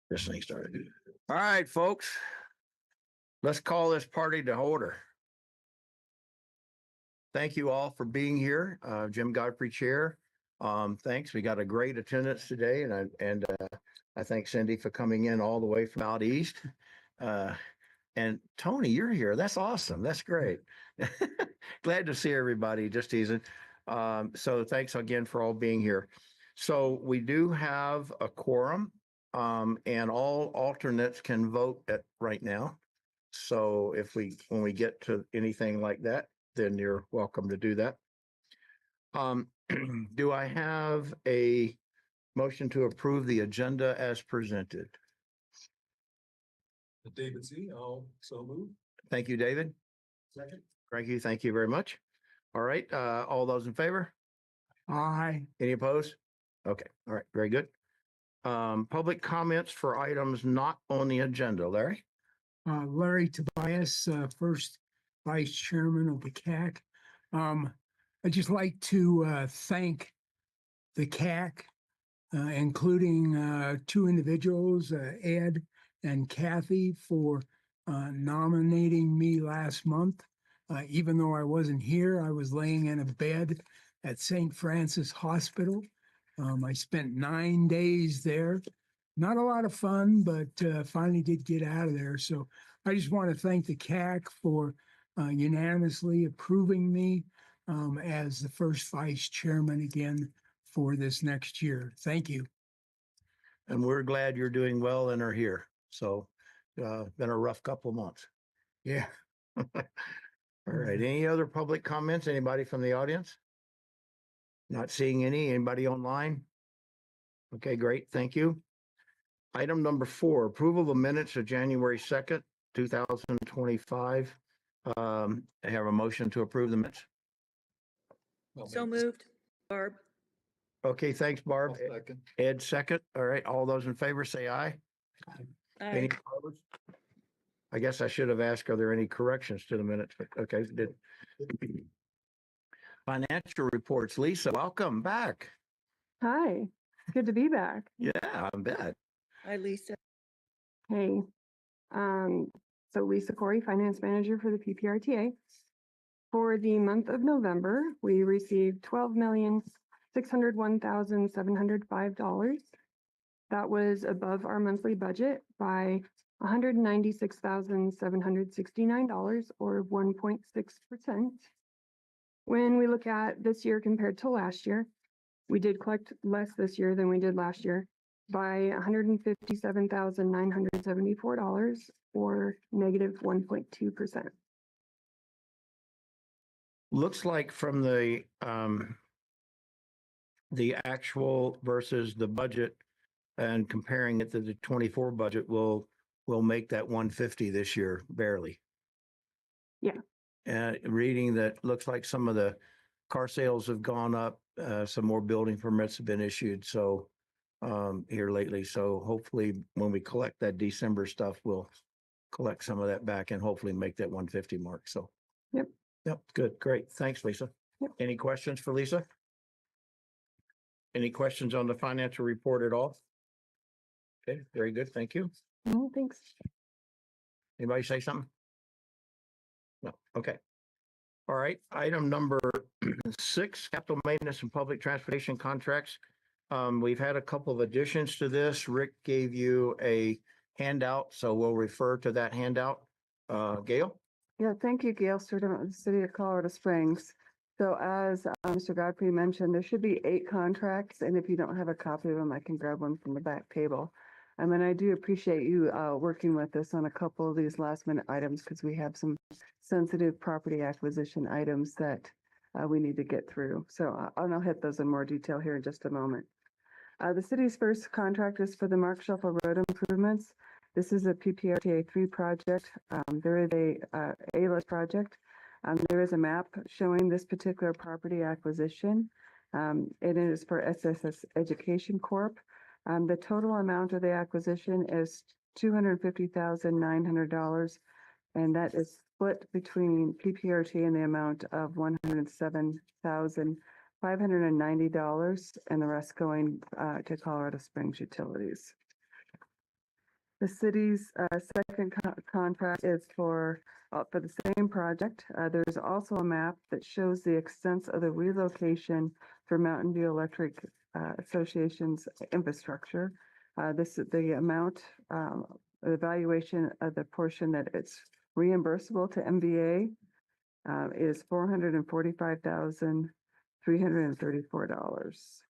This thing started. All right, folks. Let's call this party to order. Thank you all for being here. Jim Godfrey, Chair. Thanks. We got a great attendance today, and I thank Cindy for coming in all the way from out east. And Tony, you're here. That's awesome. That's great. Glad to see everybody. Just teasing. So thanks again for all being here. So we do have a quorum, and all alternates can vote right now. So when we get to anything like that, then you're welcome to do that. Do I have a motion to approve the agenda as presented? David Z. I'll so move. Thank you, David. Second. Thank you very much. All right, all those in favor? Aye. Any opposed? Okay, all right, very good. Public comments for items not on the agenda. Larry? Larry Tobias, first vice chairman of the CAC. I'd just like to thank the CAC, including two individuals, Ed and Kathy, for nominating me last month. Even though I wasn't here, I was laying in a bed at St. Francis Hospital. I spent 9 days there. Not a lot of fun, but finally did get out of there. So I just want to thank the CAC for unanimously approving me as the first vice chairman again for this next year. Thank you. And we're glad you're doing well and are here. So been a rough couple of months. Yeah. All right. Any other public comments? Anybody from the audience? Not seeing any. Anybody online? Okay, great. Thank you. Item number 4, approval of minutes of January 2nd, 2025. I have a motion to approve the minutes. So moved. Barb. Okay, thanks, Barb. Second. Ed, second. All right, all those in favor say aye. Any Aye. opposed? I guess I should have asked, are there any corrections to the minutes? But okay, did. Financial reports. Lisa, welcome back. Hi, good to be back. Yeah, I bet. Hi, Lisa. Hey, so Lisa Corey, Finance Manager for the PPRTA. For the month of November, we received $12,601,705. That was above our monthly budget by $196,769, or 1.6%. When we look at this year compared to last year, we did collect less this year than we did last year by $157,974, or negative 1.2%. Looks like from the actual versus the budget and comparing it to the 24 budget, we'll make that 150 this year, barely. Yeah. Reading that, looks like some of the car sales have gone up. Some more building permits have been issued. So here lately. So hopefully when we collect that December stuff, we'll collect some of that back and hopefully make that 150 mark. So. Yep. Yep. Good. Great. Thanks, Lisa. Yep. Any questions for Lisa? Any questions on the financial report at all? Okay. Very good. Thank you. Oh, thanks. Anybody say something? No. Okay. All right. Item number 6, capital maintenance and public transportation contracts. We've had a couple of additions to this. Rick gave you a handout, so we'll refer to that handout. Gail? Yeah, thank you, Gail Sturdivant of the City of Colorado Springs. So as Mr. Godfrey mentioned, there should be 8 contracts, and if you don't have a copy of them, I can grab one from the back table. And I do appreciate you working with us on a couple of these last minute items, because we have some sensitive property acquisition items that we need to get through. So I'll hit those in more detail here in just a moment. The city's first contract is for the Mark Shuffle Road improvements. This is a PPRTA 3 project. There is a A-list project. There is a map showing this particular property acquisition. It is for SSS Education Corp. The total amount of the acquisition is $250,900, and that is split between PPRTA in the amount of $107,590, and the rest going to Colorado Springs Utilities. The city's second contract is for the same project. There's also a map that shows the extent of the relocation for Mountain View Electric Association's infrastructure. This is the amount, the valuation of the portion that it's reimbursable to MVA is $445,334.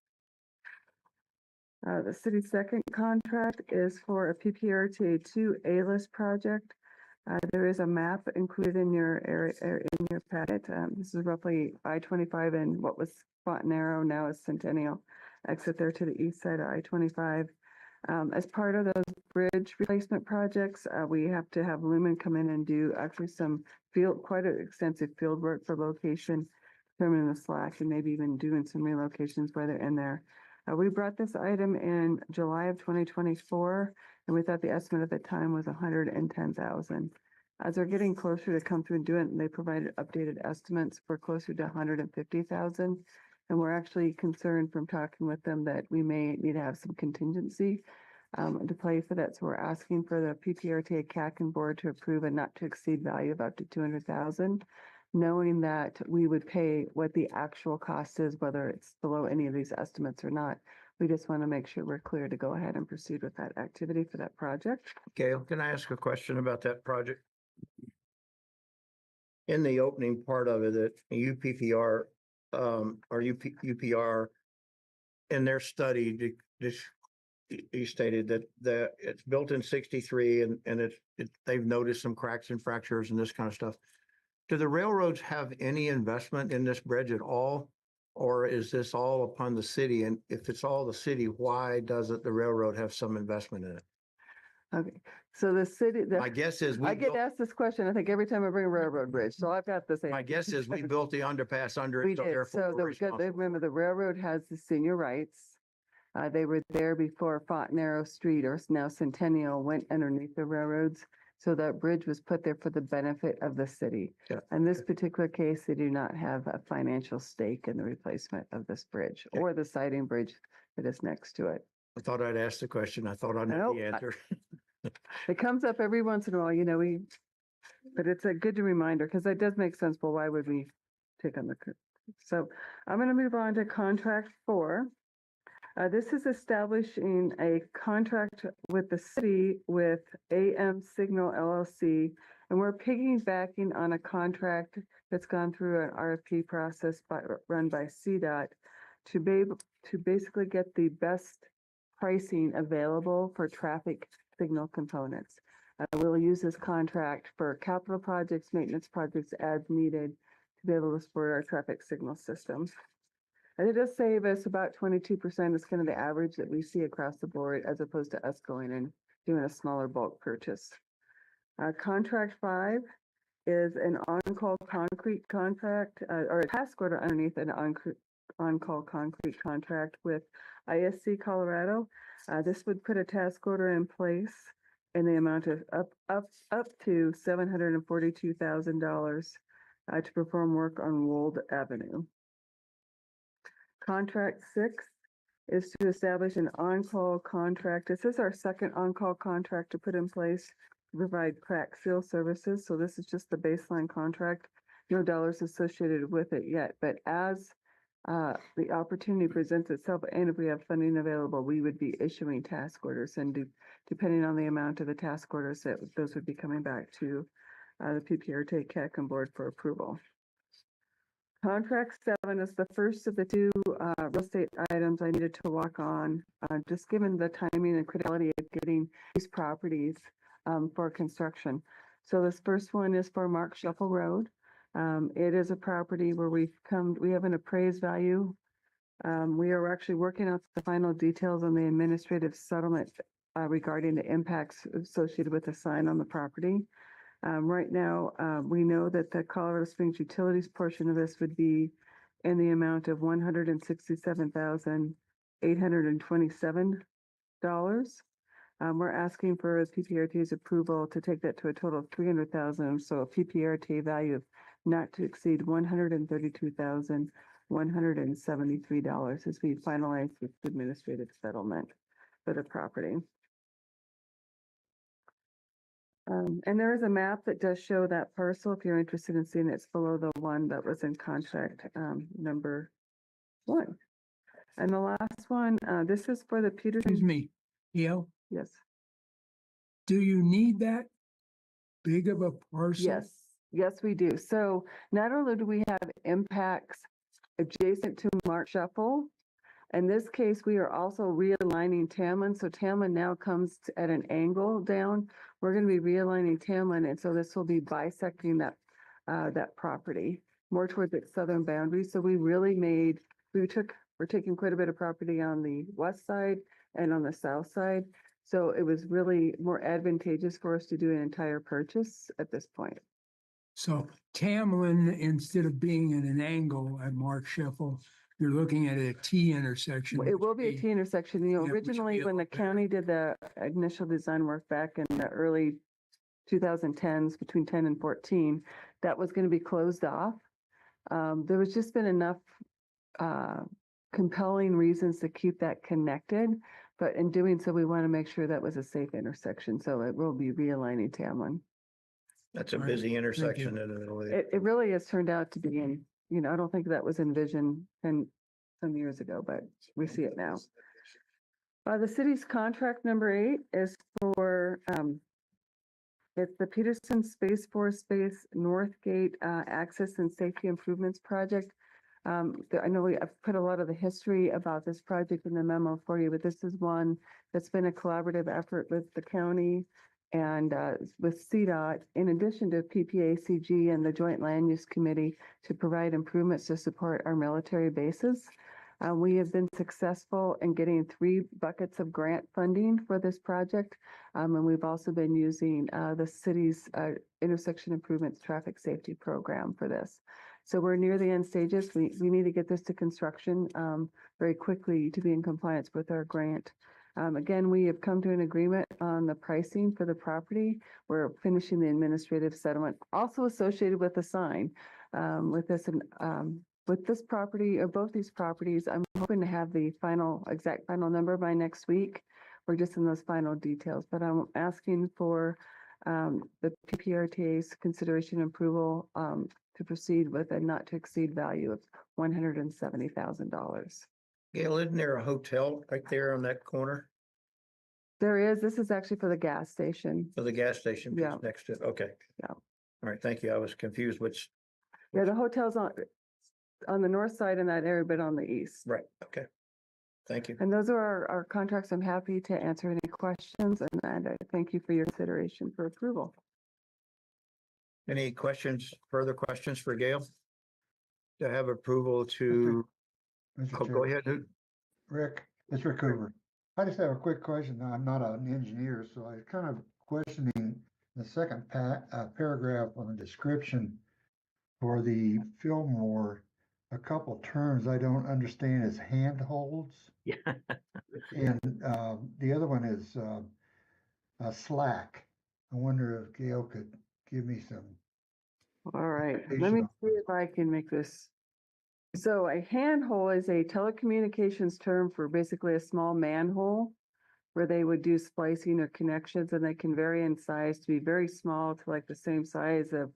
The city's second contract is for a PPRTA 2 A-list project. There is a map included in your area, in your packet. This is roughly I-25 and what was Fontanero, now is Centennial. Exit there to the east side of I-25. As part of those bridge replacement projects, we have to have Lumen come in and do actually some quite an extensive field work for location, determining the slack, and maybe even doing some relocations where they're in there. We brought this item in July of 2024, and we thought the estimate at the time was 110,000. As they're getting closer to come through and do it, they provided updated estimates for closer to 150,000. And we're actually concerned from talking with them that we may need to have some contingency to play for that. So we're asking for the PPRTA CAC board to approve a not to exceed value of up to 200,000. Knowing that we would pay what the actual cost is, whether it's below any of these estimates or not. We just want to make sure we're clear to go ahead and proceed with that activity for that project. Gail, can I ask a question about that project? In the opening part of it, that UPPR, or UPR, in their study, you stated that it's built in 63 and they've noticed some cracks and fractures and this kind of stuff. Do the railroads have any investment in this bridge at all? Or is this all upon the city? And if it's all the city, why doesn't the railroad have some investment in it? Okay, so the city, My guess is I get asked this question, I think every time I bring a railroad bridge, so I've got the same. my guess is we built the underpass under We it, so did, therefore so we're responsible. remember the railroad has the senior rights. They were there before Fontanero Street, or now Centennial, went underneath the railroads. So that bridge was put there for the benefit of the city. Yeah. In this particular case, they do not have a financial stake in the replacement of this bridge Okay. or the siding bridge that is next to it. I thought I'd ask the question. I thought I knew Nope, the answer. It comes up every once in a while, but it's a good reminder because that does make sense. Well, why would we take on so I'm going to move on to contract 4. This is establishing a contract with the city with AM Signal LLC, and we're piggybacking on a contract that's gone through an RFP process run by CDOT to basically get the best pricing available for traffic signal components. We'll use this contract for capital projects, maintenance projects as needed to be able to support our traffic signal systems. And it does save us about 22%. Is kind of the average that we see across the board, as opposed to us going and doing a smaller bulk purchase. Contract 5 is an on-call concrete contract, or a task order underneath an on-call concrete contract with ISC Colorado. This would put a task order in place in the amount of up to $742,000 to perform work on Wold Avenue. Contract 6 is to establish an on-call contract. This is our second on-call contract to put in place to provide crack seal services. So this is just the baseline contract. No dollars associated with it yet, but as the opportunity presents itself, and if we have funding available, we would be issuing task orders, and depending on the amount of the task orders, those would be coming back to the PPRTA CAC board for approval. Contract 7 is the first of the 2 real estate items I needed to walk on, just given the timing and criticality of getting these properties for construction. So this first one is for Mark Shuffle Road. It is a property where we have an appraised value. We are actually working out the final details on the administrative settlement regarding the impacts associated with the sign on the property. Right now, we know that the Colorado Springs utilities portion of this would be in the amount of $167,827. We're asking for PPRT's approval to take that to a total of $300,000. So a PPRTA value of not to exceed $132,173 as we finalize this administrative settlement for the property. And there is a map that does show that parcel. If you're interested in seeing it, it's below the one that was in contract, number 1. And the last one, this is for the Excuse Peterson. me, Gail, Yes, do you need that big of a parcel? yes, we do. So not only do we have impacts adjacent to Mark Shuffle, in this case, we are also realigning Tamlin. So Tamlin now comes at an angle down. We're going to be realigning Tamlin, and so this will be bisecting that property more towards its southern boundary. So we're taking quite a bit of property on the west side and on the south side. So it was really more advantageous for us to do an entire purchase at this point. So Tamlin, instead of being at an angle at Mark Shuffle, you're looking at a T intersection. It will be a which T intersection. yeah, which would be Originally, a when the lot better. county did the initial design work back in the early 2010s, between 10 and 14, that was going to be closed off. There was just been enough compelling reasons to keep that connected. But in doing so, we want to make sure that was a safe intersection. So it will be realigning Tamlin. That's a All right, busy thank you. intersection in the middle of the. It really has turned out to be I don't think that was envisioned some years ago, but we see it now. The city's contract number 8 is for, it's the Peterson Space Force Base Northgate Access and Safety Improvements Project. I know I've put a lot of the history about this project in the memo for you, but this is one that's been a collaborative effort with the county and with CDOT, in addition to PPACG and the Joint Land Use Committee, to provide improvements to support our military bases. We have been successful in getting 3 buckets of grant funding for this project. And we've also been using the city's intersection improvements traffic safety program for this. So we're near the end stages. We need to get this to construction very quickly to be in compliance with our grant. Again, we have come to an agreement on the pricing for the property. We're finishing the administrative settlement, also associated with the sign. With this property, or both these properties, I'm hoping to have the exact final number by next week. We're just in those final details, but I'm asking for the PPRTA's consideration and approval to proceed with a not to exceed value of $170,000. Gail, isn't there a hotel right there on that corner There is. This is actually for the gas station. for the gas station piece Yeah. next to it? Okay. Yeah. All right, thank you. I was confused which, Yeah, the hotel's on the north side in that area, but on the east. right, okay. Thank you. And those are our contracts. I'm happy to answer any questions, and I thank you for your consideration for approval. Any questions, further questions for Gail? To have approval to, Mr. oh, go Chair. ahead. Rick, it's Rick Hoover. I just have a quick question. I'm not an engineer, so I was kind of questioning the second paragraph on the description for the Fillmore. A couple terms I don't understand is handholds, Yeah. and the other one is slack. I wonder if Gail could give me some. All right, let Application me of- see if I can make this. So a handhole is a telecommunications term for basically a small manhole where they would do splicing or connections, and they can vary in size to be very small to like the same size of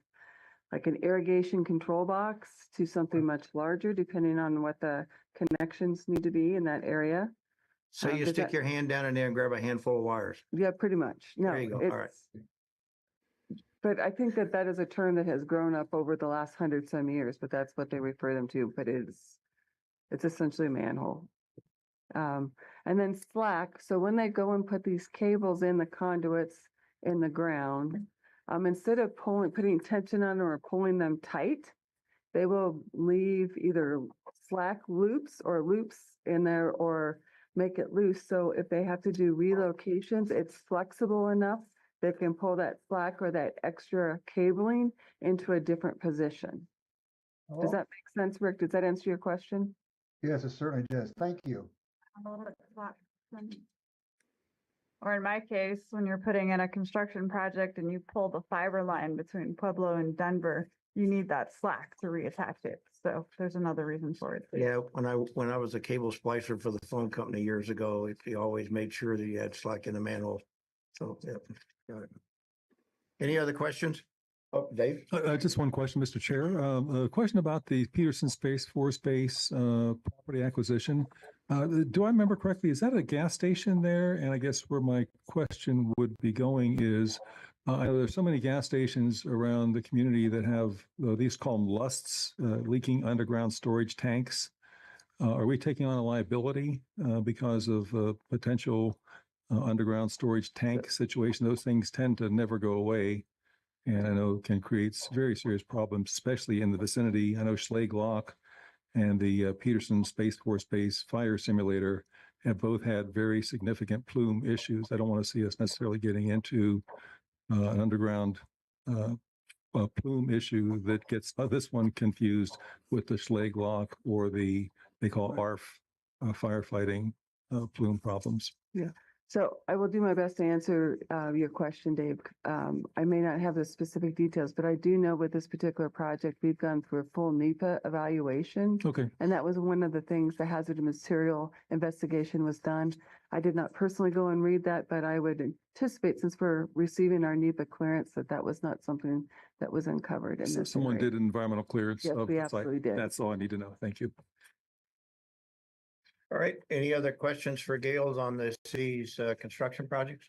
like an irrigation control box to something much larger, depending on what the connections need to be in that area. So you Does stick that- your hand down in there and grab a handful of wires. Yeah, pretty much. No, There you go. All right. but I think that is a term that has grown up over the last 100-some years, but that's what they refer them to, but it's essentially a manhole. And then slack, so when they go and put these cables in the conduits in the ground, instead of putting tension on them or pulling them tight, they will leave either slack loops or loops in there or make it loose. So if they have to do relocations, it's flexible enough. They can pull that slack or that extra cabling into a different position. Does that make sense, Rick? Does that answer your question? Yes, it certainly does. Thank you. Or in my case, when you're putting in a construction project and you pull the fiber line between Pueblo and Denver, you need that slack to reattach it. So there's another reason for it. Yeah, when I was a cable splicer for the phone company years ago, you always made sure that you had slack in the manhole. So, yeah. Got it. Any other questions? Oh, Dave? Just one question, Mr. Chair. A question about the Peterson Space Force Base property acquisition. Do I remember correctly? Is that a gas station there? And I guess where my question would be going is, I know there's so many gas stations around the community that have these called lusts, leaking underground storage tanks. Are we taking on a liability because of potential underground storage tank situation? Those things tend to never go away. And I know can create very serious problems, especially in the vicinity. I know Schlage Lock and the Peterson Space Force Base fire simulator have both had very significant plume issues. I don't want to see us necessarily getting into an underground plume issue that gets this one confused with the Schlage Lock or the, they call ARF firefighting plume problems. Yeah. So I will do my best to answer your question, Dave. I may not have the specific details, but I do know with this particular project, we've gone through a full NEPA evaluation. Okay. And that was one of the things, the hazard material investigation was done. I did not personally go and read that, but I would anticipate, since we're receiving our NEPA clearance, that that was not something that was uncovered in this. Someone area. did environmental clearance Yes, of we the site. absolutely did. That's all I need to know. Thank you. All right, any other questions for Gales on the city's construction projects?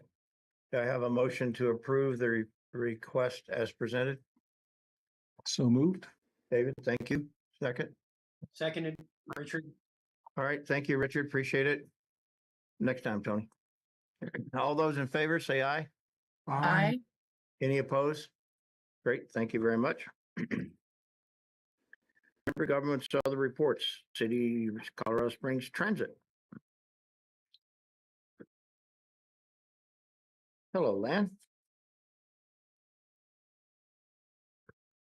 Do I have a motion to approve the request as presented? So moved. David, thank you. Second. Seconded, Richard. All right, thank you, Richard. Appreciate it. Next time, Tony. All those in favor, say aye. Aye. Any opposed? Great, thank you very much. Member governments, other reports, City Colorado Springs Transit. Hello, Lan.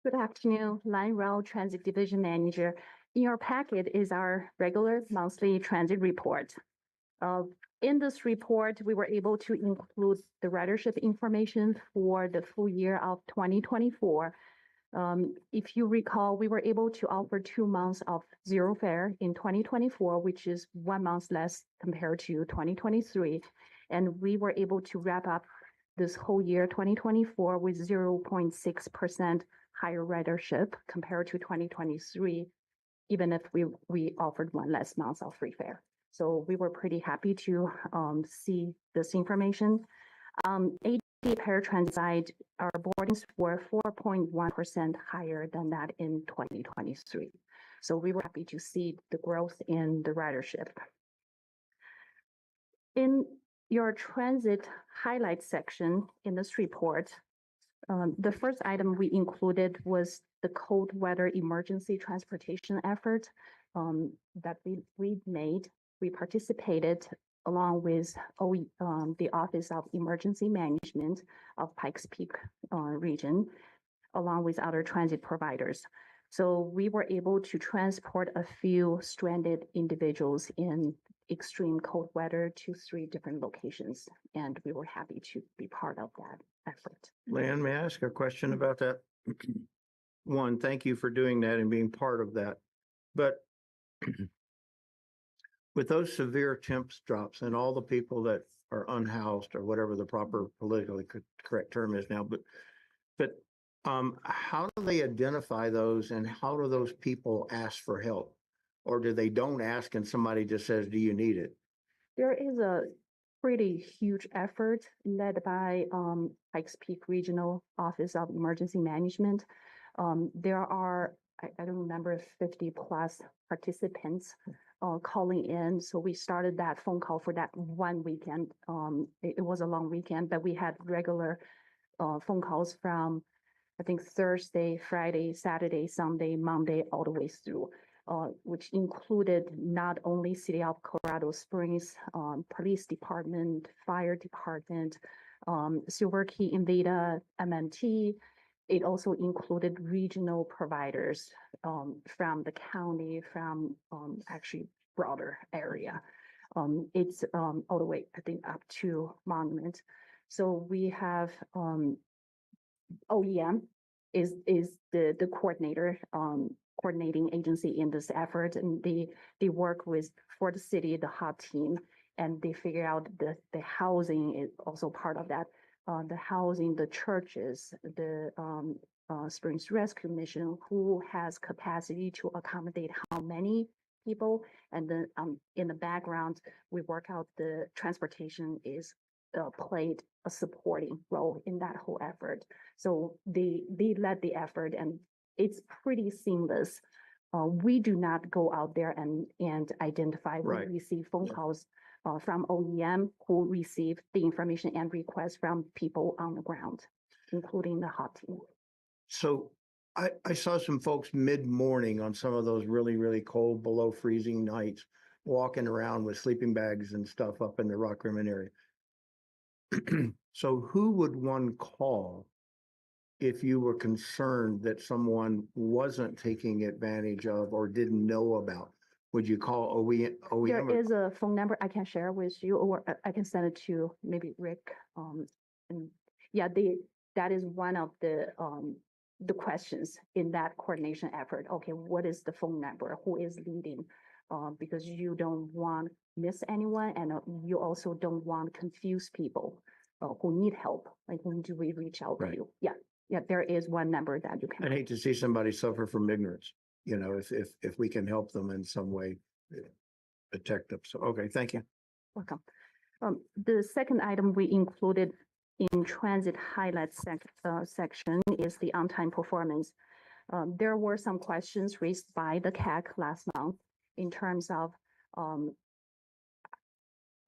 Good afternoon, Line Rail Transit Division Manager. In your packet is our regular monthly transit report. In this report, we were able to include the ridership information for the full year of 2024. If you recall, we were able to offer 2 months of zero fare in 2024, which is 1 month less compared to 2023. And we were able to wrap up this whole year 2024 with 0.6% higher ridership compared to 2023, even if we offered 1 less month of free fare. So we were pretty happy to see this information. ADA paratransit side, our boardings were 4.1% higher than that in 2023. So we were happy to see the growth in the ridership. In your transit highlights section in this report, the first item we included was the cold weather emergency transportation effort that we made. We participated along with the Office of Emergency Management of Pikes Peak region, along with other transit providers. So we were able to transport a few stranded individuals in extreme cold weather to 3 different locations, and we were happy to be part of that effort. Lan, may I ask a question about that? One, thank you for doing that and being part of that. But with those severe temps drops and all the people that are unhoused or whatever the proper politically correct term is now, but how do they identify those and how do those people ask for help? Or do they don't ask and somebody just says, do you need it? There is a pretty huge effort led by Pikes Peak Regional Office of Emergency Management. There are, I don't remember, 50 plus participants calling in. So we started that phone call for that one weekend. It was a long weekend, but we had regular phone calls from, I think, Thursday, Friday, Saturday, Sunday, Monday, all the way through, which included not only City of Colorado Springs, Police Department, Fire Department, Silver Key, Invada, MMT. It also included regional providers from the county, from actually broader area. It's all the way, I think, up to Monument. So we have OEM is the coordinator, coordinating agency in this effort, and they work with, for the city, the hub team, and they figure out the housing is also part of that. the housing, the churches, the Springs Rescue Mission, who has capacity to accommodate how many people. And then in the background, we work out the transportation is played a supporting role in that whole effort. So they led the effort, and it's pretty seamless. We do not go out there and identify. Right. We receive phone calls from OEM who receive the information and requests from people on the ground, including the hot team. So I saw some folks mid-morning on some of those really, really cold, below freezing nights, walking around with sleeping bags and stuff up in the Rock Rimmon area. So who would one call if you were concerned that someone wasn't taking advantage of or didn't know about? Would you call OEM? There is a phone number I can share with you, or I can send it to maybe Rick. And yeah, that is one of the questions in that coordination effort. Okay, what is the phone number? Who is leading? Because you don't want miss anyone, and you also don't want confuse people who need help. Like, when do we reach out to Right. you? Yeah, there is one number that you can. I'd hate to see somebody suffer from ignorance, you know, if we can help them in some way, protect them. So, okay, thank you. Welcome. The second item we included in transit highlights section is the on-time performance. There were some questions raised by the CAC last month in terms of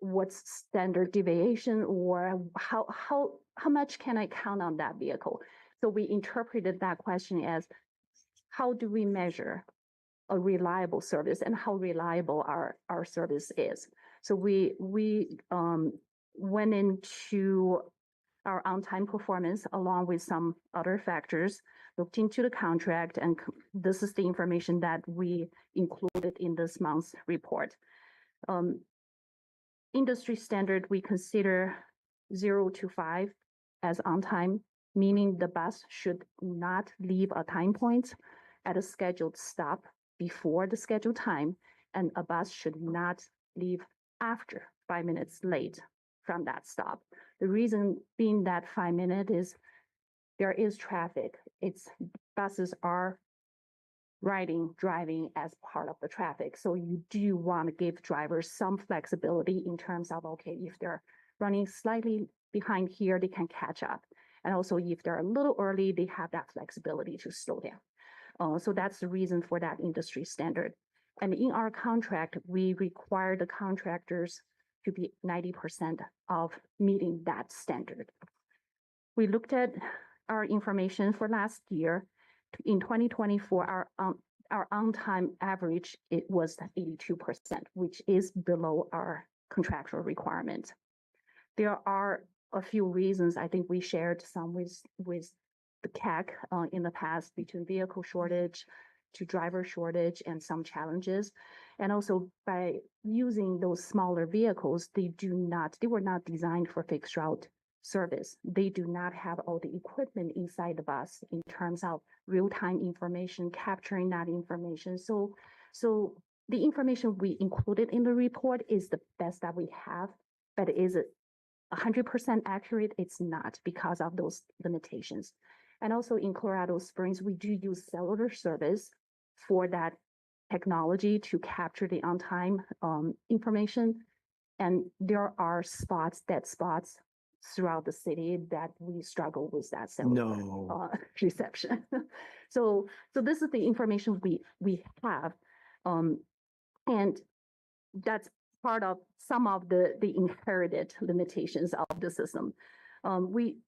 what's standard deviation, or how much can I count on that vehicle? So we interpreted that question as, how do we measure a reliable service and how reliable our service is? So we went into our on-time performance along with some other factors, looked into the contract, and this is the information that we included in this month's report. Industry standard, we consider 0 to 5 as on time, meaning the bus should not leave a time point at a scheduled stop before the scheduled time, and a bus should not leave after 5 minutes late from that stop. The reason being that 5 minutes is there is traffic. Buses are driving as part of the traffic. So you do want to give drivers some flexibility in terms of, okay, if they're running slightly behind here, they can catch up. And also if they're a little early, they have that flexibility to slow down. So that's the reason for that industry standard. And in our contract, we require the contractors to be 90% of meeting that standard. We looked at our information for last year. In 2024, our on-time average, it was 82%, which is below our contractual requirement. There are a few reasons. I think we shared some with the CAC in the past, between vehicle shortage to driver shortage and some challenges. And also, by using those smaller vehicles, they were not designed for fixed route service. They do not have all the equipment inside the bus in terms of real-time information, capturing that information. So the information we included in the report is the best that we have, but is it 100% accurate? It's not, because of those limitations. And also in Colorado Springs, we do use cellular service for that technology to capture the on-time information. And there are dead spots throughout the city that we struggle with that cellular reception. So this is the information we have. And that's part of some of the inherited limitations of the system. We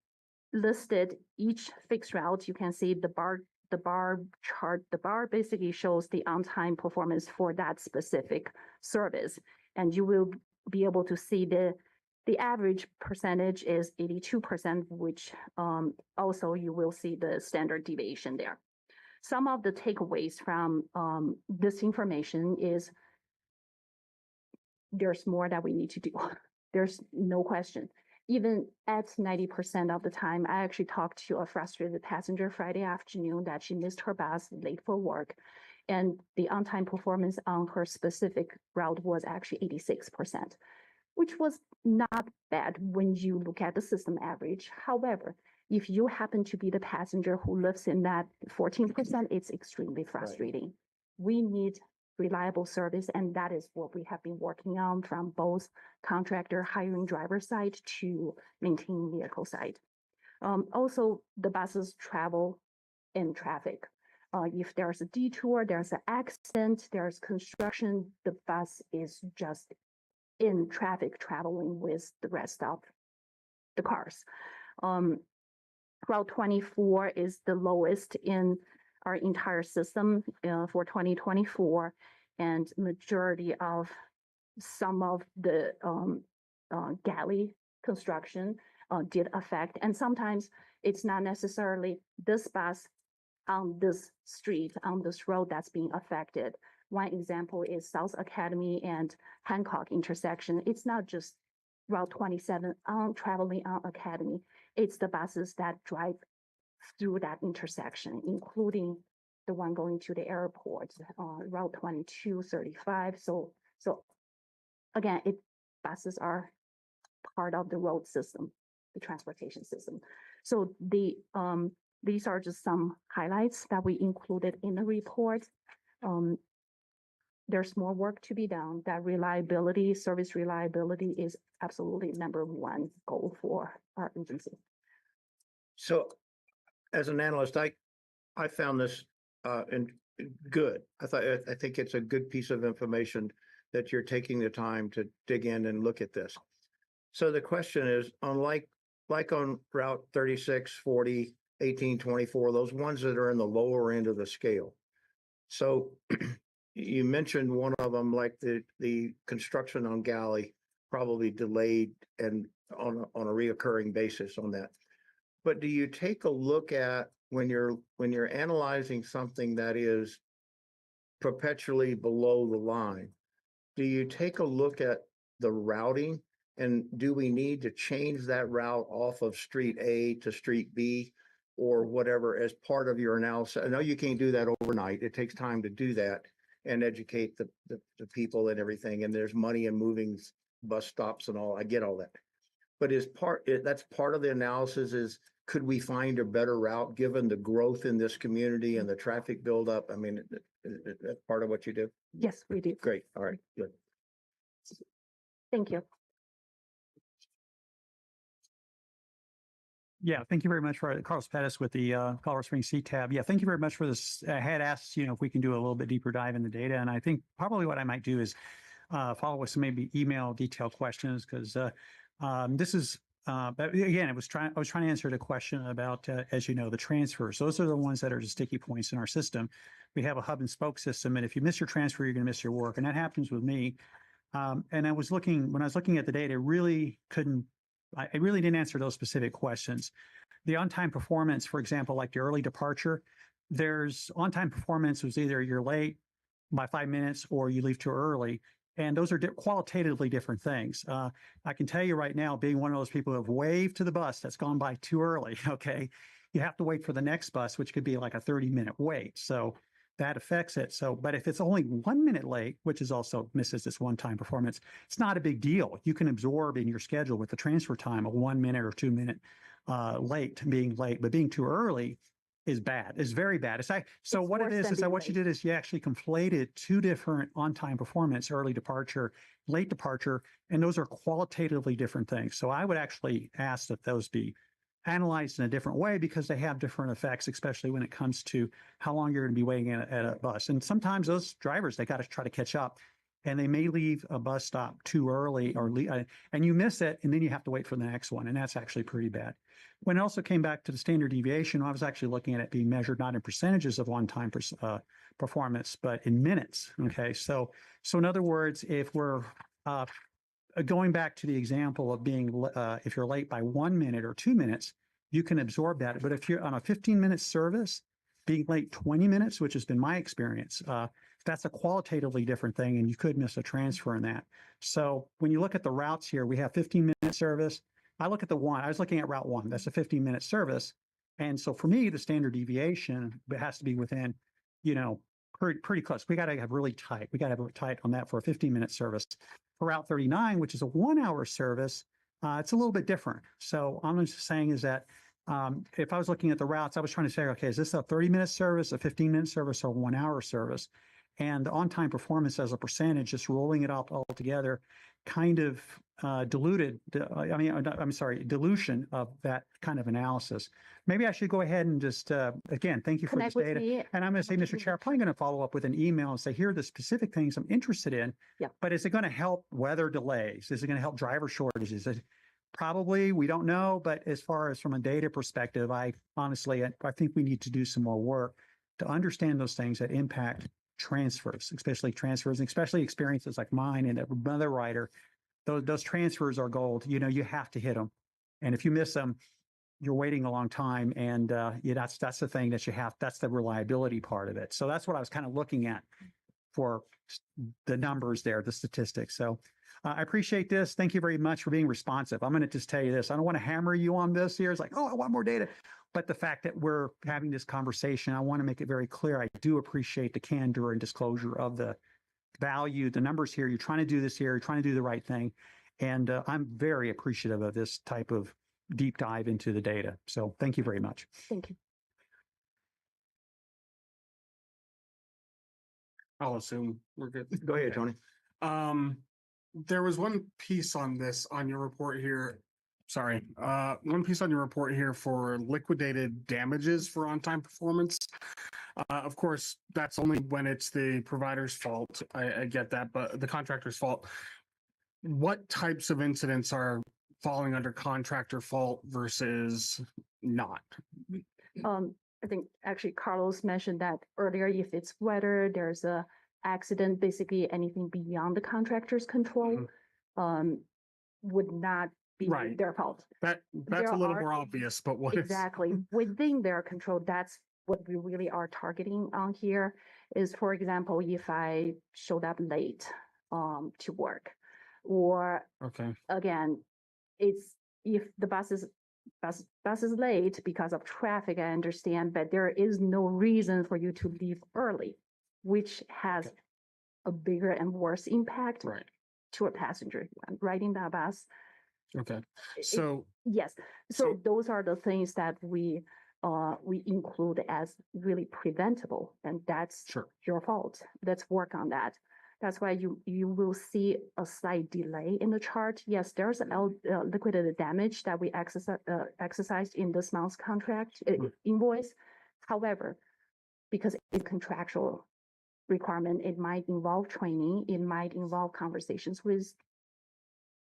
listed each fixed route. You can see the bar chart. The bar basically shows the on-time performance for that specific service. And you will be able to see the average percentage is 82%, which also you will see the standard deviation there. Some of the takeaways from this information is there's more that we need to do. There's no question. Even at 90% of the time, I actually talked to a frustrated passenger Friday afternoon that she missed her bus, late for work. And the on-time performance on her specific route was actually 86%. which was not bad when you look at the system average. However, if you happen to be the passenger who lives in that 14%, it's extremely frustrating. We need reliable service, and that is what we have been working on from both contractor hiring driver side to maintaining vehicle side. Also, the buses travel in traffic. If there's a detour, there's an accident, there's construction, the bus is just in traffic traveling with the rest of the cars. Route 24 is the lowest in our entire system for 2024, and majority of some of the galley construction did affect. And sometimes it's not necessarily this bus on this street, on this road that's being affected. One example is South Academy and Hancock intersection. It's not just Route 27 traveling on Academy. It's the buses that drive through that intersection, including the one going to the airport, Route 22, 35. So again, buses are part of the road system, the transportation system. So these are just some highlights that we included in the report. There's more work to be done. That reliability, service reliability is absolutely number one goal for our agency. So as an analyst, I found this good. I think it's a good piece of information that you're taking the time to dig in and look at this. So the question is, like on Route 36, 40, 18, 24, those ones that are in the lower end of the scale. So you mentioned one of them, like the construction on Galley, probably delayed and on a reoccurring basis on that. But do you take a look at when you're analyzing something that is perpetually below the line, do you take a look at the routing, and do we need to change that route off of street A to street B or whatever as part of your analysis? I know you can't do that overnight. It takes time to do that and educate the people and everything. And there's money in moving bus stops and all. I get all that. But that's part of the analysis is, could we find a better route given the growth in this community and the traffic buildup? I mean, that's part of what you do? Yes, we do. Great. All right, good. Thank you. Yeah, thank you very much for Carlos Pettis with the Colorado Springs CTAB. Yeah, thank you very much for this. I had asked, if we can do a little bit deeper dive in the data, and I think probably what I might do is follow with some maybe email detailed questions, because this is. But again, I was trying to answer the question about, as you know, the transfers. Those are the ones that are the sticky points in our system. We have a hub and spoke system, and if you miss your transfer, you're going to miss your work, and that happens with me. And when I was looking at the data, I really didn't answer those specific questions. The on-time performance, for example, like the early departure, there's on-time performance was either you're late by 5 minutes or you leave too early. And those are qualitatively different things. I can tell you right now, being one of those people who have waved to the bus that's gone by too early, okay, you have to wait for the next bus, which could be like a 30-minute wait. So that affects it. So, but if it's only 1 minute late, which is also misses this one-time performance, it's not a big deal. You can absorb in your schedule with the transfer time a 1 minute or 2 minute being late, but being too early is bad. It's very bad. So what it is that what you did is you actually conflated two different on-time performance, early departure, late departure, and those are qualitatively different things. So I would actually ask that those be analyzed in a different way, because they have different effects, especially when it comes to how long you're going to be waiting at a bus. And sometimes those drivers, they got to try to catch up, and they may leave a bus stop too early and you miss it, and then you have to wait for the next one. And that's actually pretty bad. When it also came back to the standard deviation, I was actually looking at it being measured not in percentages of on-time performance, but in minutes. Okay. So in other words, if we're going back to the example of being, if you're late by 1 minute or 2 minutes, you can absorb that. But if you're on a 15-minute service, being late 20 minutes, which has been my experience, that's a qualitatively different thing, and you could miss a transfer in that. So when you look at the routes here, we have 15-minute service. I look at I was looking at Route 1. That's a 15-minute service. And so for me, the standard deviation has to be within, pretty close. We got to have really tight. We got to have it tight on that for a 15-minute service. For Route 39, which is a 1-hour service, it's a little bit different. So I'm just saying is that if I was looking at the routes, I was trying to say, okay, is this a 30-minute service, a 15-minute service, or a 1-hour service? And the on-time performance as a percentage, just rolling it up all together, kind of diluted. Dilution of that kind of analysis. Maybe I should go ahead and just, again, thank you for this Connect with data. me. And I'm going to say, Mr. Chair, I'm probably going to follow up with an email and say, here are the specific things I'm interested in. Yeah. But is it going to help weather delays? Is it going to help driver shortages? Probably, we don't know. But as far as from a data perspective, I think we need to do some more work to understand those things that impact transfers, and especially experiences like mine and another rider. Those transfers are gold. You know, you have to hit them. And if you miss them, you're waiting a long time. And that's the thing that you have. That's the reliability part of it. So that's what I was kind of looking at for the numbers there, the statistics. So I appreciate this. Thank you very much for being responsive. I'm going to just tell you this. I don't want to hammer you on this here. It's like, oh, I want more data. But the fact that we're having this conversation, I want to make it very clear. I do appreciate the candor and disclosure of the value, the numbers here. You're trying to do this here. You're trying to do the right thing. And I'm very appreciative of this type of deep dive into the data. So thank you very much. Thank you. I'll assume we're good. Go ahead, Tony. There was one piece on this on your report here. Sorry, one piece on your report here for liquidated damages for on-time performance. Of course, that's only when it's the provider's fault. I get that, but the contractor's fault. What types of incidents are falling under contractor fault versus not? I think actually Carlos mentioned that earlier. If it's weather, there's a accident, basically anything beyond the contractor's control, would not be Right. their fault. That's There a little are- more obvious, but what is Exactly. Within their control, that's what we really are targeting on here is, for example, if I showed up late to work, or okay? again, it's if the bus is late because of traffic, I understand, but there is no reason for you to leave early, which has Okay. a bigger and worse impact Right. to a passenger riding that bus. Okay. It- So Yes, so So- those are the things that we include as really preventable, and that's sure. your fault. Let's work on that. That's why you will see a slight delay in the chart. Yes, there's liquidated damage that we exercised in this month's contract invoice. However, because it's contractual requirement, it might involve training, it might involve conversations with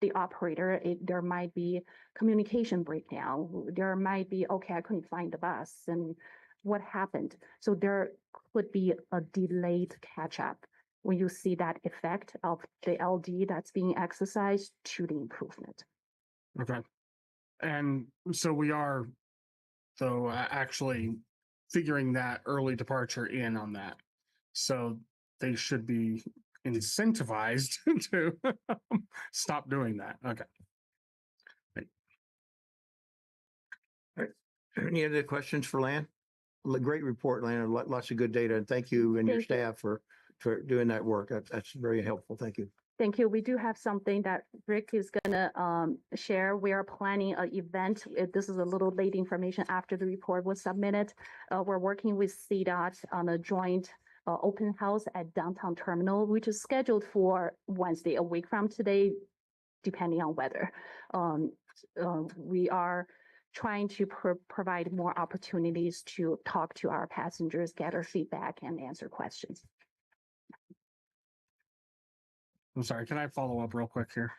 the operator, there might be communication breakdown, there might be, okay, I couldn't find the bus and what happened. So there could be a delayed catch up when you see that effect of the LD that's being exercised to the improvement. Okay. And so we are, though, actually figuring that early departure in on that. So they should be incentivized to stop doing that. Okay. Any other questions for Lan? Great report, Lan. Lots of good data. And thank you and your Thank you. staff for doing that work. That's very helpful. Thank you. Thank you. We do have something that Rick is gonna share. We are planning an event. This is a little late information after the report was submitted. We're working with CDOT on a joint open house at downtown terminal, which is scheduled for Wednesday, a week from today, depending on weather. We are trying to provide more opportunities to talk to our passengers, gather feedback, and answer questions. I'm sorry, can I follow up real quick here?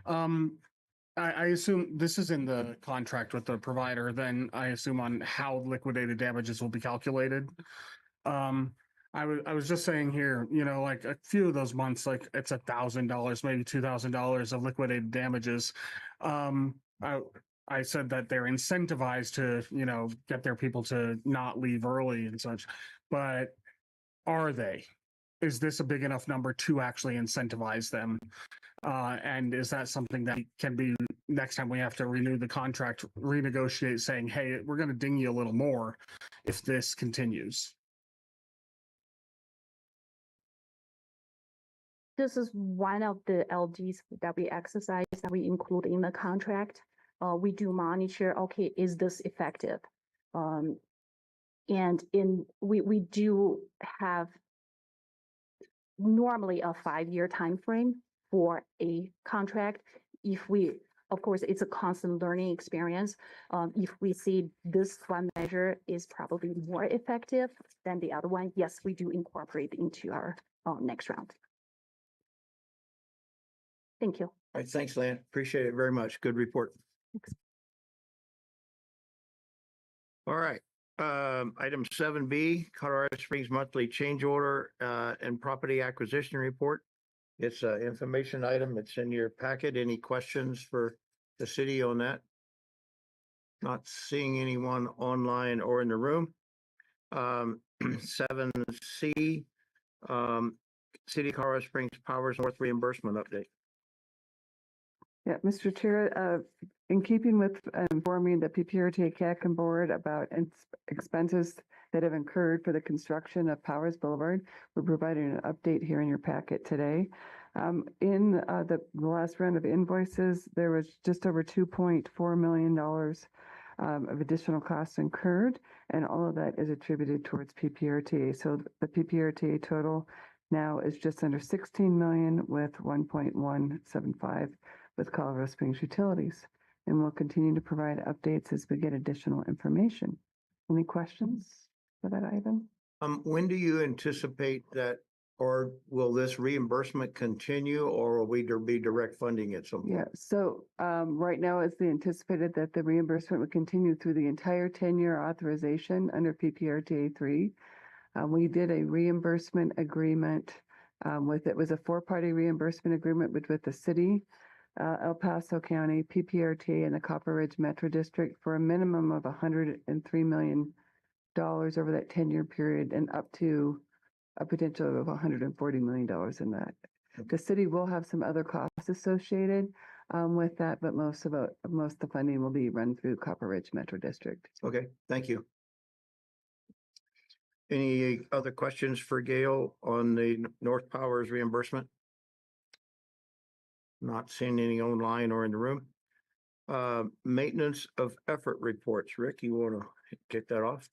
I assume this is in the contract with the provider, then I assume on how liquidated damages will be calculated. I was just saying here, you know, like a few of those months, like it's $1,000, maybe $2,000 of liquidated damages. I said that they're incentivized to, you know, get their people to not leave early and such, but are they? Is this a big enough number to actually incentivize them? And is that something that can be next time we have to renew the contract, renegotiate saying, hey, we're going to ding you a little more if this continues? This is one of the LDs that we exercise that we include in the contract. We do monitor, okay, is this effective? And we do have normally a 5-year time frame for a contract. If we, of course, it's a constant learning experience. If we see this one measure is probably more effective than the other one, yes, we do incorporate into our next round. Thank you. All right, thanks, Lan. Appreciate it very much. Good report. Thanks. All right. Item 7B, Colorado Springs monthly change order and property acquisition report. It's an information item. It's in your packet. Any questions for the city on that? Not seeing anyone online or in the room. 7C, City of Colorado Springs Powers North reimbursement update. Yeah, Mr. Chair, in keeping with informing the PPRTA CAC board about expenses that have incurred for the construction of Powers Boulevard, we're providing an update here in your packet today. In the last round of invoices, there was just over $2.4 million of additional costs incurred, and all of that is attributed towards PPRTA. So the PPRTA total now is just under 16 million with 1.175 with Colorado Springs Utilities. And we'll continue to provide updates as we get additional information. Any questions for that item? When do you anticipate that, or will this reimbursement continue, or will we be direct funding at some point? Yeah, so right now it's anticipated that the reimbursement would continue through the entire 10-year authorization under PPRTA 3. We did a reimbursement agreement it was a 4-party reimbursement agreement with the city, El Paso County, PPRTA, and the Copper Ridge Metro District for a minimum of $103 million over that 10-year period and up to a potential of $140 million in that. The city will have some other costs associated with that, but most of the funding will be run through Copper Ridge Metro District. Okay, thank you. Any other questions for Gail on the North Powers reimbursement? Not seeing any online or in the room. Maintenance of effort reports. Rick, you want to kick that off?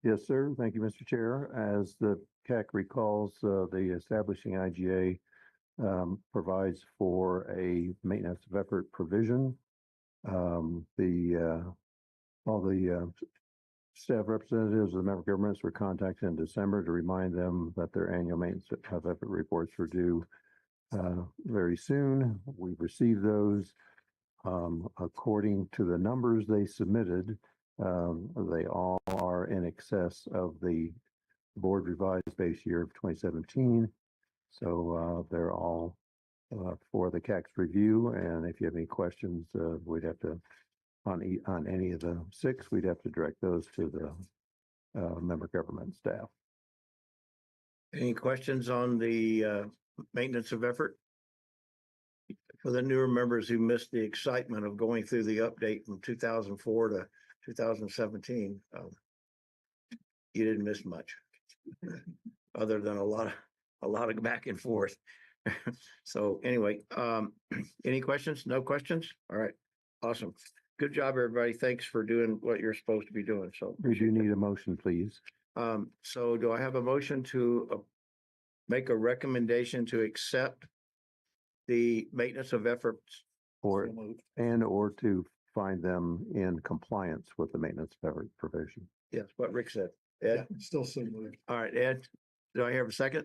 Yes, sir. Thank you, Mr. Chair. As the CAC recalls, the establishing IGA provides for a maintenance of effort provision. All the staff representatives of the member governments were contacted in December to remind them that their annual maintenance of effort reports were due very soon. We've received those. According to the numbers they submitted, they all are in excess of the board revised base year of 2017. So they're all for the CAC's review. And if you have any questions, we'd have to, on any of the 6, we'd have to direct those to the member government staff. Any questions on the maintenance of effort? For the newer members who missed the excitement of going through the update from 2004 to 2017, you didn't miss much, other than a lot of back and forth. So anyway, any questions? No questions? All right, awesome. Good job, everybody. Thanks for doing what you're supposed to be doing. So We do need a motion, please. so do I have a motion to make a recommendation to accept the maintenance of efforts? Or to find them in compliance with the maintenance of effort provision. Yes, what Rick said. Ed? Still so moved. All right, Ed, do I hear a second?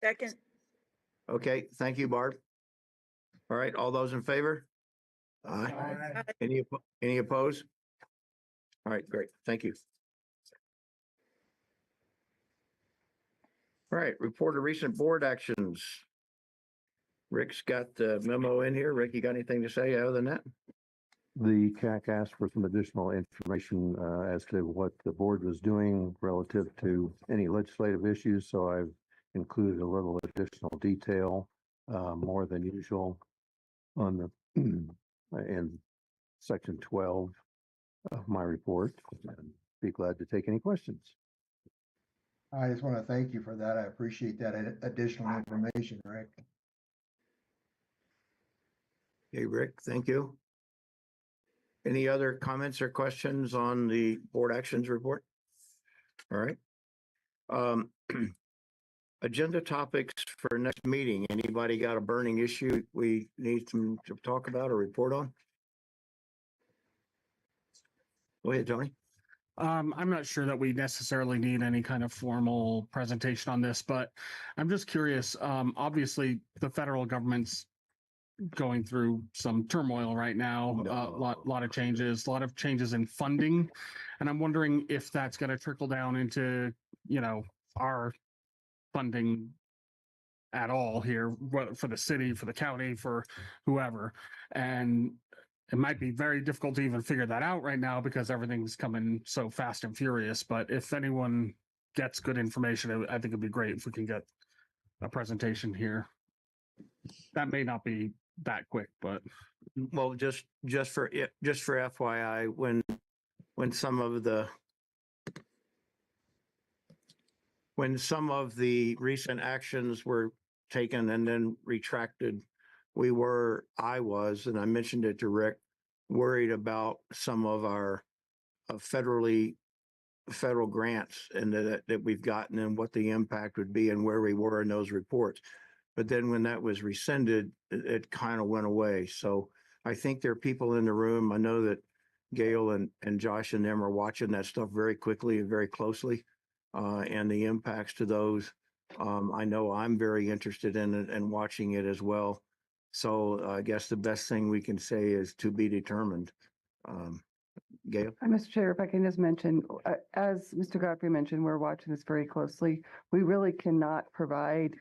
Second. Okay, thank you, Barb. All right, all those in favor? Aye. Any opposed? All right, great, thank you. All right, report of recent board actions. Rick's got the memo in here. Rick, you got anything to say other than that? The CAC asked for some additional information as to what the board was doing relative to any legislative issues. So I've included a little additional detail, more than usual, on the in section 12 of my report. And be glad to take any questions. I just want to thank you for that. I appreciate that additional information, Rick. Hey, Rick, thank you. Any other comments or questions on the board actions report? All right. Agenda topics for next meeting. Anybody got a burning issue we need to talk about or report on? Go ahead, Tony. I'm not sure that we necessarily need any kind of formal presentation on this, but I'm just curious. Obviously, the federal government's going through some turmoil right now. Lot of changes, a lot of changes in funding, and I'm wondering if that's going to trickle down into our funding at all here, whether for the city, for the county, for whoever, and it might be very difficult to even figure that out right now because everything's coming so fast and furious. But if anyone gets good information, I think it'd be great if we can get a presentation here. That may not be that quick, but Well, just for FYI, when some of the recent actions were taken and then retracted, I was, and I mentioned it to Rick, worried about some of our federal grants and that we've gotten and what the impact would be and where we were in those reports. But then when that was rescinded, it kind of went away. So I think there are people in the room. I know that Gail and Josh and them are watching that stuff very quickly and very closely, and the impacts to those. I know I'm very interested in it and watching it as well. So I guess the best thing we can say is to be determined. Gail? Mr. Chair, if I can just mention, as Mr. Godfrey mentioned, we're watching this very closely. We really cannot provide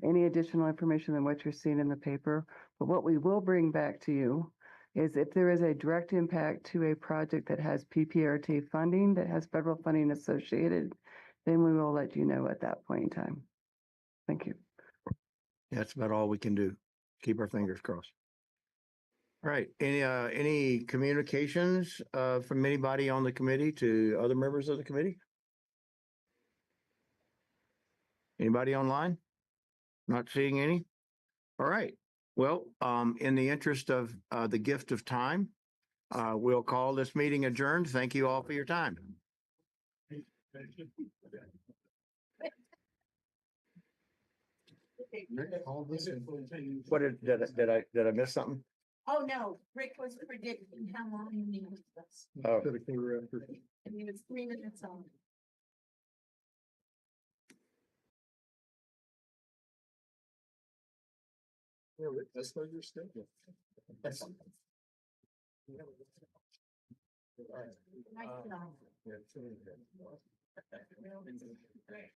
any additional information than what you're seeing in the paper. But what we will bring back to you is if there is a direct impact to a project that has PPRTA funding, that has federal funding associated, then we will let you know at that point in time. Thank you. That's about all we can do. Keep our fingers crossed. All right. Any communications from anybody on the committee to other members of the committee? Anybody online? Not seeing any? All right. Well, in the interest of the gift of time, we'll call this meeting adjourned. Thank you all for your time. What did I miss something? Oh, no, Rick was predicting how long you needed this. Oh. And he was 3 minutes on. Yeah, that's not your schedule. Nice job. Yeah,